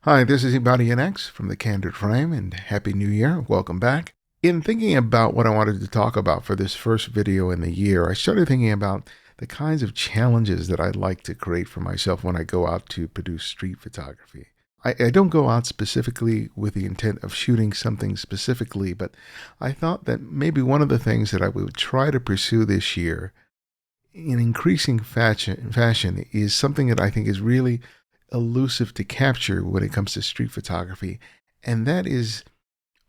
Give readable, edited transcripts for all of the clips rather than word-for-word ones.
Hi, this is Ibarionex from the Candid Frame, and Happy New Year. Welcome back. In thinking about what I wanted to talk about for this first video in the year, I started thinking about the kinds of challenges that I'd like to create for myself when I go out to produce street photography. I don't go out specifically with the intent of shooting something specifically, but I thought that maybe one of the things that I would try to pursue this year in increasing fashion is something that I think is really elusive to capture when it comes to street photography, and that is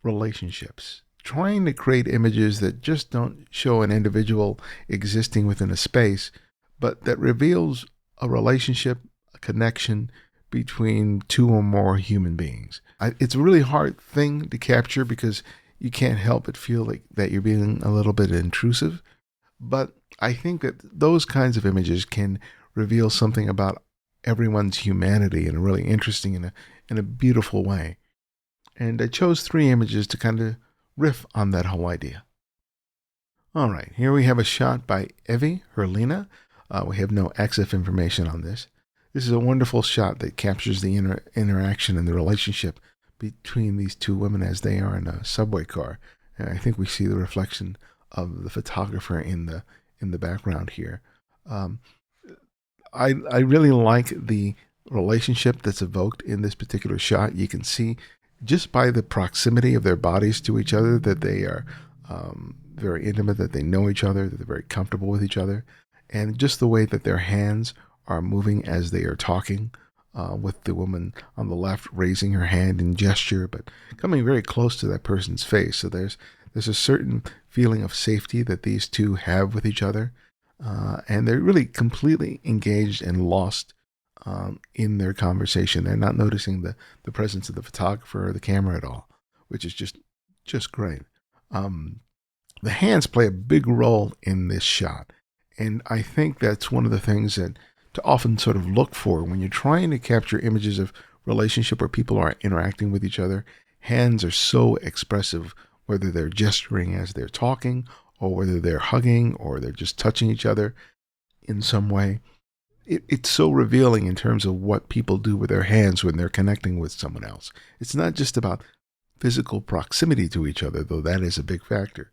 relationships. Trying to create images that just don't show an individual existing within a space, but that reveals a relationship, a connection between two or more human beings. It's a really hard thing to capture because you can't help but feel like that you're being a little bit intrusive. But I think that those kinds of images can reveal something about everyone's humanity in a really interesting and in a beautiful way. And I chose 3 images to kind of riff on that whole idea. All right, here we have a shot by Evi Herlyna. We have no EXIF information on this. This is a wonderful shot that captures the interaction and the relationship between these two women as they are in a subway car. And I think we see the reflection of the photographer in the background here. I really like the relationship that's evoked in this particular shot. You can see just by the proximity of their bodies to each other that they are very intimate, that they know each other, that they're very comfortable with each other, and just the way that their hands are moving as they are talking, with the woman on the left raising her hand in gesture, but coming very close to that person's face. So there's a certain feeling of safety that these two have with each other. And they're really completely engaged and lost in their conversation. They're not noticing the presence of the photographer or the camera at all, which is just great. The hands play a big role in this shot. And I think that's one of the things that to often sort of look for when you're trying to capture images of relationship where people are interacting with each other. Hands are so expressive, whether they're gesturing as they're talking, or whether they're hugging or they're just touching each other in some way. It's so revealing in terms of what people do with their hands when they're connecting with someone else. It's not just about physical proximity to each other, though that is a big factor.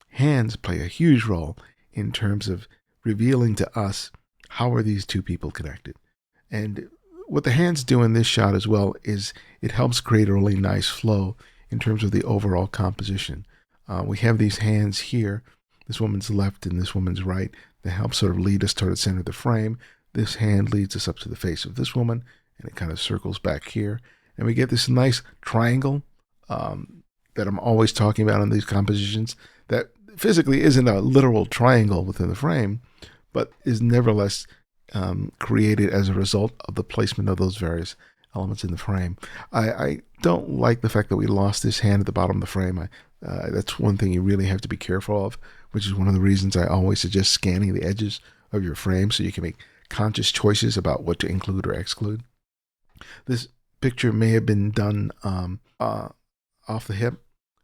Hands play a huge role in terms of revealing to us how are these two people connected. And what the hands do in this shot as well is it helps create a really nice flow in terms of the overall composition. We have these hands here, this woman's left and this woman's right, that help sort of lead us toward the center of the frame. This hand leads us up to the face of this woman, and it kind of circles back here. And we get this nice triangle that I'm always talking about in these compositions that physically isn't a literal triangle within the frame, but is nevertheless created as a result of the placement of those various elements in the frame. I don't like the fact that we lost this hand at the bottom of the frame. That's one thing you really have to be careful of, which is one of the reasons I always suggest scanning the edges of your frame so you can make conscious choices about what to include or exclude. This picture may have been done off the hip,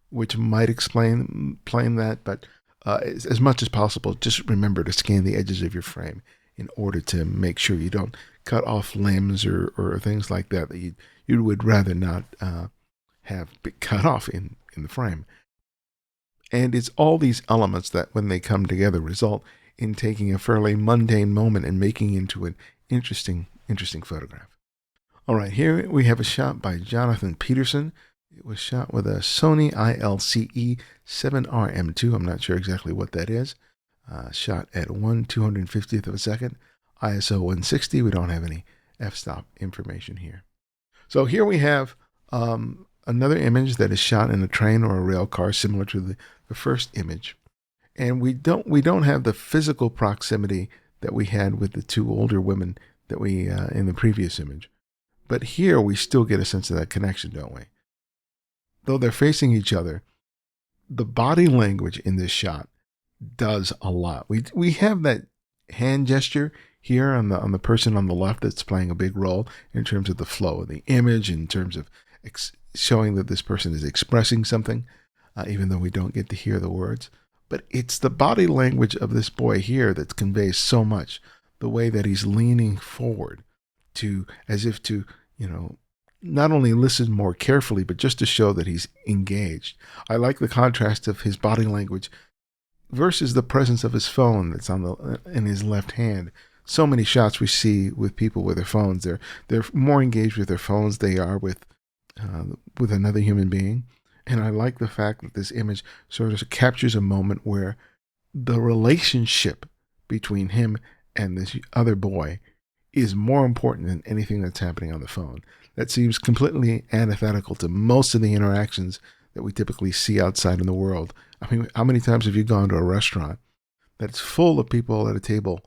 which might explain that, but as much as possible, just remember to scan the edges of your frame in order to make sure you don't cut off limbs or things like that you would rather not have cut off in the frame. And it's all these elements that, when they come together, result in taking a fairly mundane moment and making it into an interesting photograph. All right, here we have a shot by Jonathon Peterson. It was shot with a Sony ILCE 7RM2. I'm not sure exactly what that is. Shot at 1/250th of a second. ISO 160. We don't have any f-stop information here. So here we have another image that is shot in a train or a rail car, similar to the first image. And we don't have the physical proximity that we had with the two older women that we in the previous image. But here we still get a sense of that connection, don't we? Though they're facing each other, the body language in this shot does a lot. We have that hand gesture here on the person on the left that's playing a big role in terms of the flow of the image, in terms of showing that this person is expressing something, even though we don't get to hear the words. But it's the body language of this boy here that conveys so much. The way that he's leaning forward as if to not only listen more carefully, but just to show that he's engaged. I like the contrast of his body language versus the presence of his phone that's in his left hand. So many shots we see with people with their phones. They're more engaged with their phones they are with another human being. And I like the fact that this image sort of captures a moment where the relationship between him and this other boy is more important than anything that's happening on the phone. That seems completely antithetical to most of the interactions that we typically see outside in the world. I mean, how many times have you gone to a restaurant that's full of people at a table,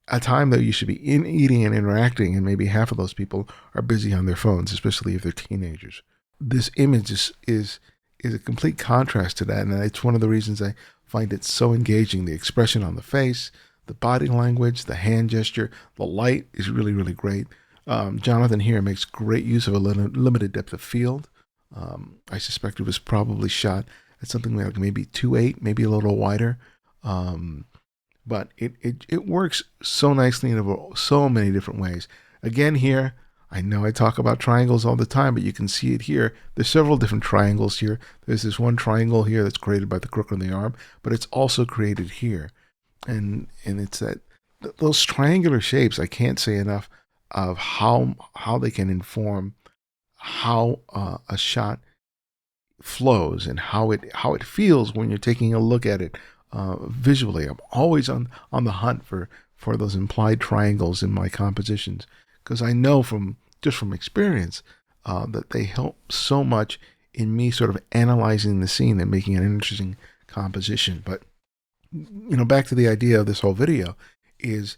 a time that you should be eating and interacting, and maybe half of those people are busy on their phones, especially if they're teenagers? This image is a complete contrast to that, and it's one of the reasons I find it so engaging. The expression on the face, the body language, the hand gesture, the light is really, really great. Jonathon here makes great use of a limited depth of field. I suspect it was probably shot at something like maybe 2.8, maybe a little wider. But it works so nicely in so many different ways. Again here, I know I talk about triangles all the time, but you can see it here. There's several different triangles here. There's this one triangle here that's created by the crook on the arm, but it's also created here. And it's those triangular shapes, I can't say enough of how they can inform how a shot flows and how it feels when you're taking a look at it visually. I'm always on the hunt for those implied triangles in my compositions, because I know from experience that they help so much in me sort of analyzing the scene and making an interesting composition. But back to the idea of this whole video is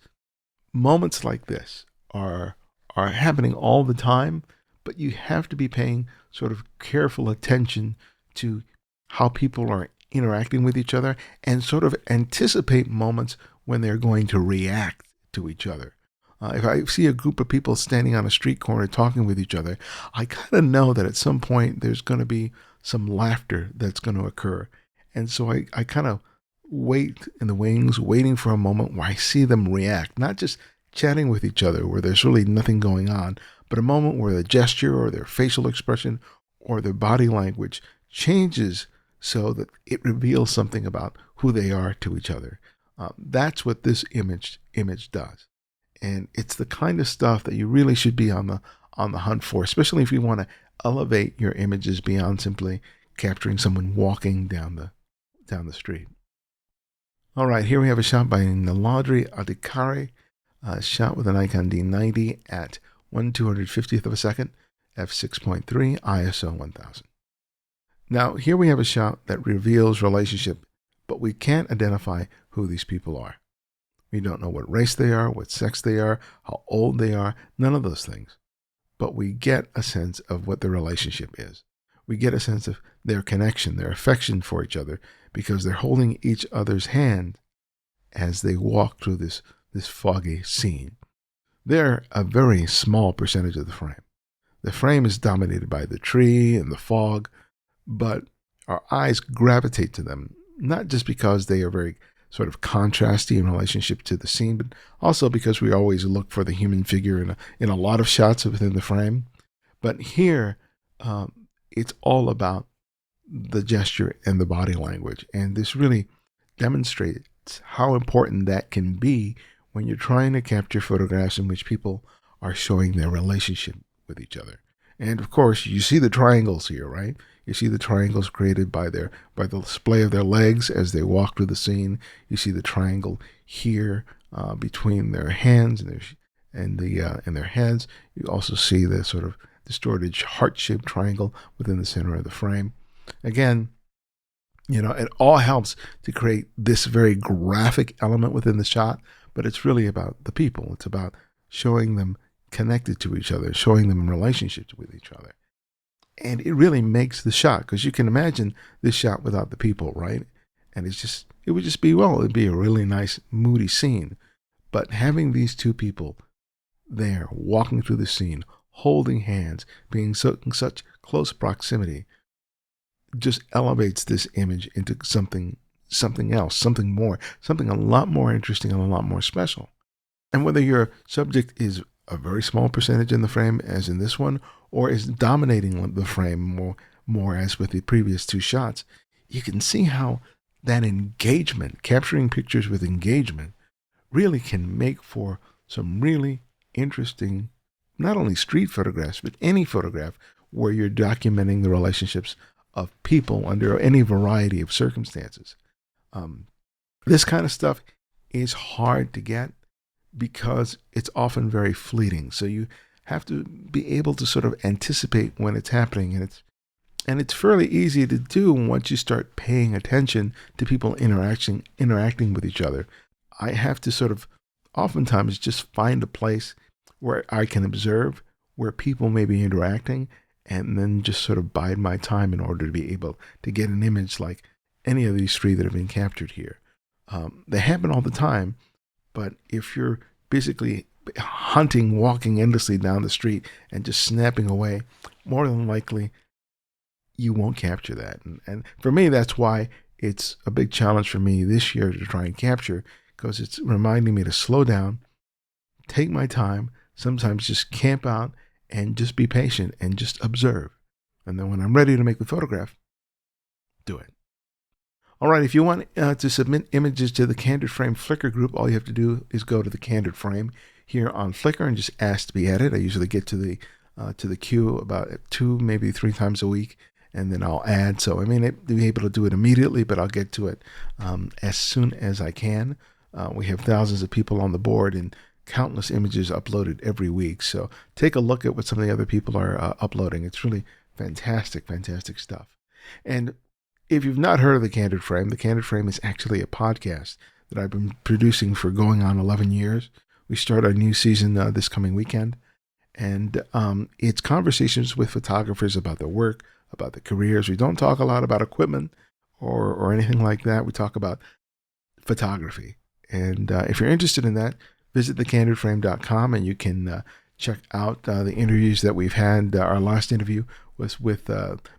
moments like this are happening all the time, but you have to be paying sort of careful attention to how people are interacting with each other and sort of anticipate moments when they're going to react to each other. If I see a group of people standing on a street corner talking with each other, I kind of know that at some point there's going to be some laughter that's going to occur. And so I kind of wait in the wings, waiting for a moment where I see them react, not just chatting with each other where there's really nothing going on, but a moment where the gesture or their facial expression or their body language changes so that it reveals something about who they are to each other. That's what this image does. And it's the kind of stuff that you really should be on the hunt for, especially if you want to elevate your images beyond simply capturing someone walking down the street. All right, here we have a shot by Niladri Adhikary, shot with a Nikon D90 at 1/250th of a second, f6.3, ISO 1000. Now, here we have a shot that reveals relationship, but we can't identify who these people are. We don't know what race they are, what sex they are, how old they are, none of those things. But we get a sense of what their relationship is. We get a sense of their connection, their affection for each other, because they're holding each other's hand as they walk through this foggy scene. They're a very small percentage of the frame. The frame is dominated by the tree and the fog, but our eyes gravitate to them, not just because they are very sort of contrasty in relationship to the scene, but also because we always look for the human figure in a lot of shots within the frame. But here, it's all about the gesture and the body language. And this really demonstrates how important that can be when you're trying to capture photographs in which people are showing their relationship with each other. And of course, you see the triangles here, right? You see the triangles created by the display of their legs as they walk through the scene. You see the triangle here between their hands and their heads. You also see the sort of distorted heart-shaped triangle within the center of the frame. Again, it all helps to create this very graphic element within the shot, but it's really about the people. It's about showing them connected to each other, showing them relationships with each other. And it really makes the shot, because you can imagine this shot without the people, right? And it would just be, it'd be a really nice, moody scene. But having these two people there, walking through the scene, holding hands, being in such close proximity, just elevates this image into something else, something more, something a lot more interesting and a lot more special. And whether your subject is a very small percentage in the frame as in this one, or is dominating the frame more as with the previous two shots, you can see how that engagement, capturing pictures with engagement, really can make for some really interesting, not only street photographs, but any photograph where you're documenting the relationships of people under any variety of circumstances. This kind of stuff is hard to get because it's often very fleeting. So you have to be able to sort of anticipate when it's happening, and it's fairly easy to do once you start paying attention to people interacting with each other. I have to sort of oftentimes just find a place where I can observe where people may be interacting, and then just sort of bide my time in order to be able to get an image like any of these three that have been captured here. They happen all the time, but if you're basically hunting, walking endlessly down the street and just snapping away, more than likely you won't capture that. And for me, that's why it's a big challenge for me this year to try and capture, because it's reminding me to slow down, take my time, sometimes just camp out and just be patient and just observe. And then when I'm ready to make the photograph, do it. All right, if you want to submit images to the Candid Frame Flickr group, all you have to do is go to the Candid Frame here on Flickr and just ask to be added. I usually get to the queue about 2, maybe 3 times a week, and then I'll add. So I may not be able to do it immediately, but I'll get to it as soon as I can. We have thousands of people on the board and countless images uploaded every week. So take a look at what some of the other people are uploading. It's really fantastic, fantastic stuff. And if you've not heard of the Candid Frame is actually a podcast that I've been producing for going on 11 years. We start our new season this coming weekend. And it's conversations with photographers about their work, about their careers. We don't talk a lot about equipment or anything like that. We talk about photography. And if you're interested in that, visit thecandidframe.com and you can check out the interviews that we've had. Our last interview was with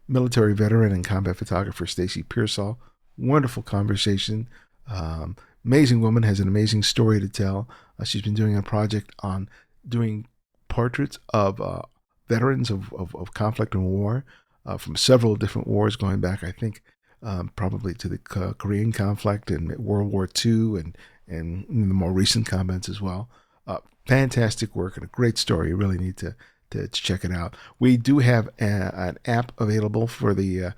military veteran and combat photographer Stacy Pearsall. Wonderful conversation. Amazing woman, has an amazing story to tell. She's been doing a project on doing portraits of veterans of conflict and war from several different wars going back, I think, probably to the Korean conflict and World War II and the more recent comments as well. Fantastic work and a great story. You really need to check it out. We do have an app available for the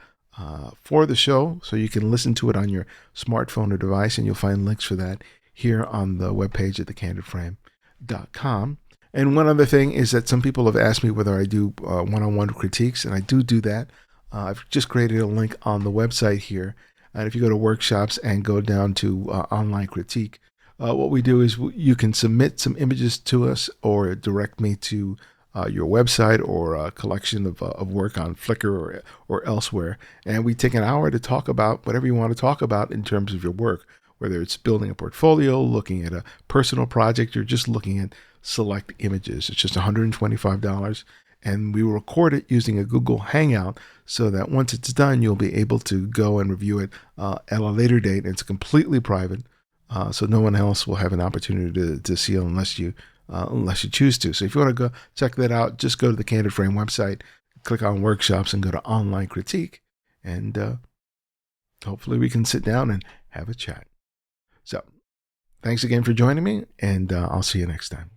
show, so you can listen to it on your smartphone or device, and you'll find links for that here on the webpage at thecandidframe.com. And one other thing is that some people have asked me whether I do one-on-one critiques, and I do that. I've just created a link on the website here. And if you go to workshops and go down to online critique, what we do is you can submit some images to us or direct me to your website or a collection of work on Flickr or elsewhere. And we take an hour to talk about whatever you want to talk about in terms of your work, whether it's building a portfolio, looking at a personal project, or just looking at select images. It's just $125. And we will record it using a Google Hangout so that once it's done, you'll be able to go and review it at a later date. And it's completely private, so no one else will have an opportunity to see it unless you choose to. So if you want to go check that out, just go to the Candid Frame website, click on workshops, and go to online critique. And hopefully we can sit down and have a chat. So thanks again for joining me, and I'll see you next time.